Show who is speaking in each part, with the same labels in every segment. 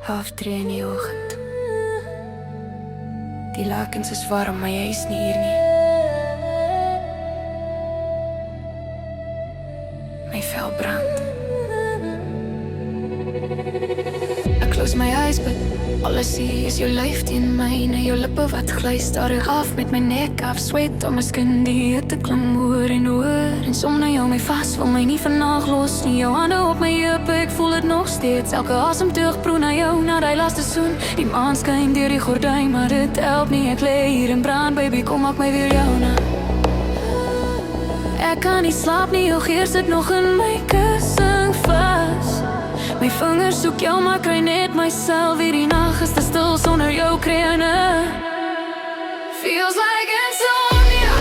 Speaker 1: Half-3 in die oggend. Die lakens is warm, maar jy is nie hier nie. My vel brand. Ek close my eyes, but all I see is jou lyf teen myne. Jou lippe wat glys, starig af met my nek af. Sweat op my skin, die hitte klim hoor en hoor. En som na jou my vas, wil my nie vandag los nie. Jou hande op my heupe, ek voel het nog steeds. Elke asemteug proe na jou, na die laaste soen. Die maan skyn deur die gordyn, maar dit help nie. Ek lê hier en brand, baby, kom maak my weer joune. Ek kan nie slaap nie, jou geur sit nog in my kussing vas. My vingers soek jou, maar kry net myself. Hierdie nag is te stil sonder jou kreune. Feels like insomnia,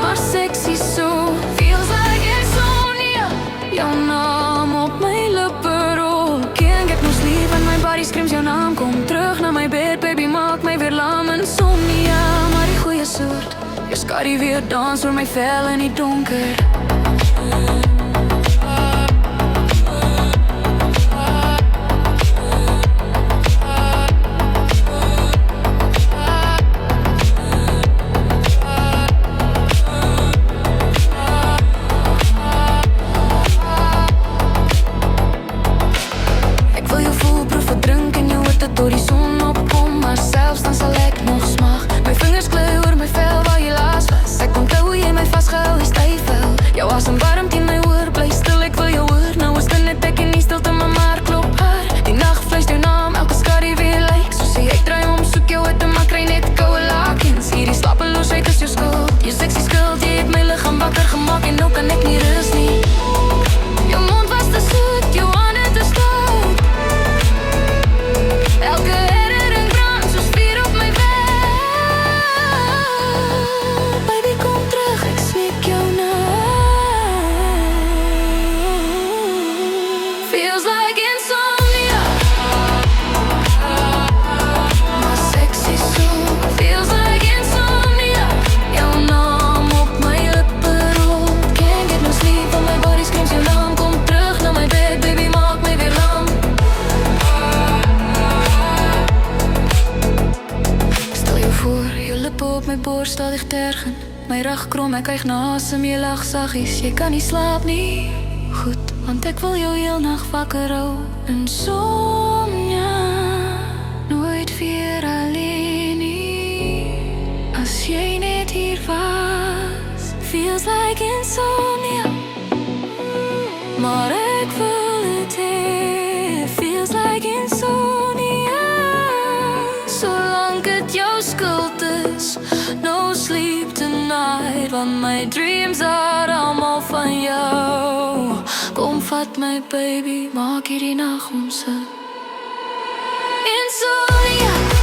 Speaker 1: maar sexy so. Feels like insomnia, jou naam op my lippe rol. Can't get no sleep and my body screams jou naam. Kom terug na my bed, baby, maak my weer lam. Insomnia, maar die goeie soort. Jou skadu weer dans oor my vel in die donker. Door die son opkom, maar selfs dan sal ek nog smag. My vingers klei oor my vel waar jy laas was. Ek onthou hoe jy my vasgehou, is styf vel. Jou asem warm teen my oor, bly stil, ek wil jou hoor. Nou is dit net ek en nie stilte, maar klop haar. Die nacht vleis jou naam, elke skadu weer lyk. So sê ek draai om, soek jou uit en maar kry net koue lakens. Hierdie slapeloosheid is jou skuld, jou sexy skuld. Jy het my lichaam wakker gemaak en nou kan ek nie rus nie. Jou mond was te soet, jou hande te stout. Elke herinnering brand soos vuur op my vel. Baby, kom terug, ek smeek jou nou. Feels like insomnia, maar sexy so. Feels like insomnia, jou naam op my lippe rol. Can't get no sleep, want my body screams jou naam. Kom terug na my bed, baby, maak my weer lam. Jou lippe op my borst stadig tergen. My rug krom, ek kyk na asem, jy lag saggies. Jy kan nie slaap nie, goed, want ek wil jou heel nacht wakker hou. Insomnia, nooit weer alleen nie. As jy net hier was. Feels like insomnia, maar ek wil het hê. Feels like insomnia, solank het jou skuld is. No sleep tonight, want my dreams are allemaal van jou. Kom vat my baby, maak hierdie nag ons Insomnia.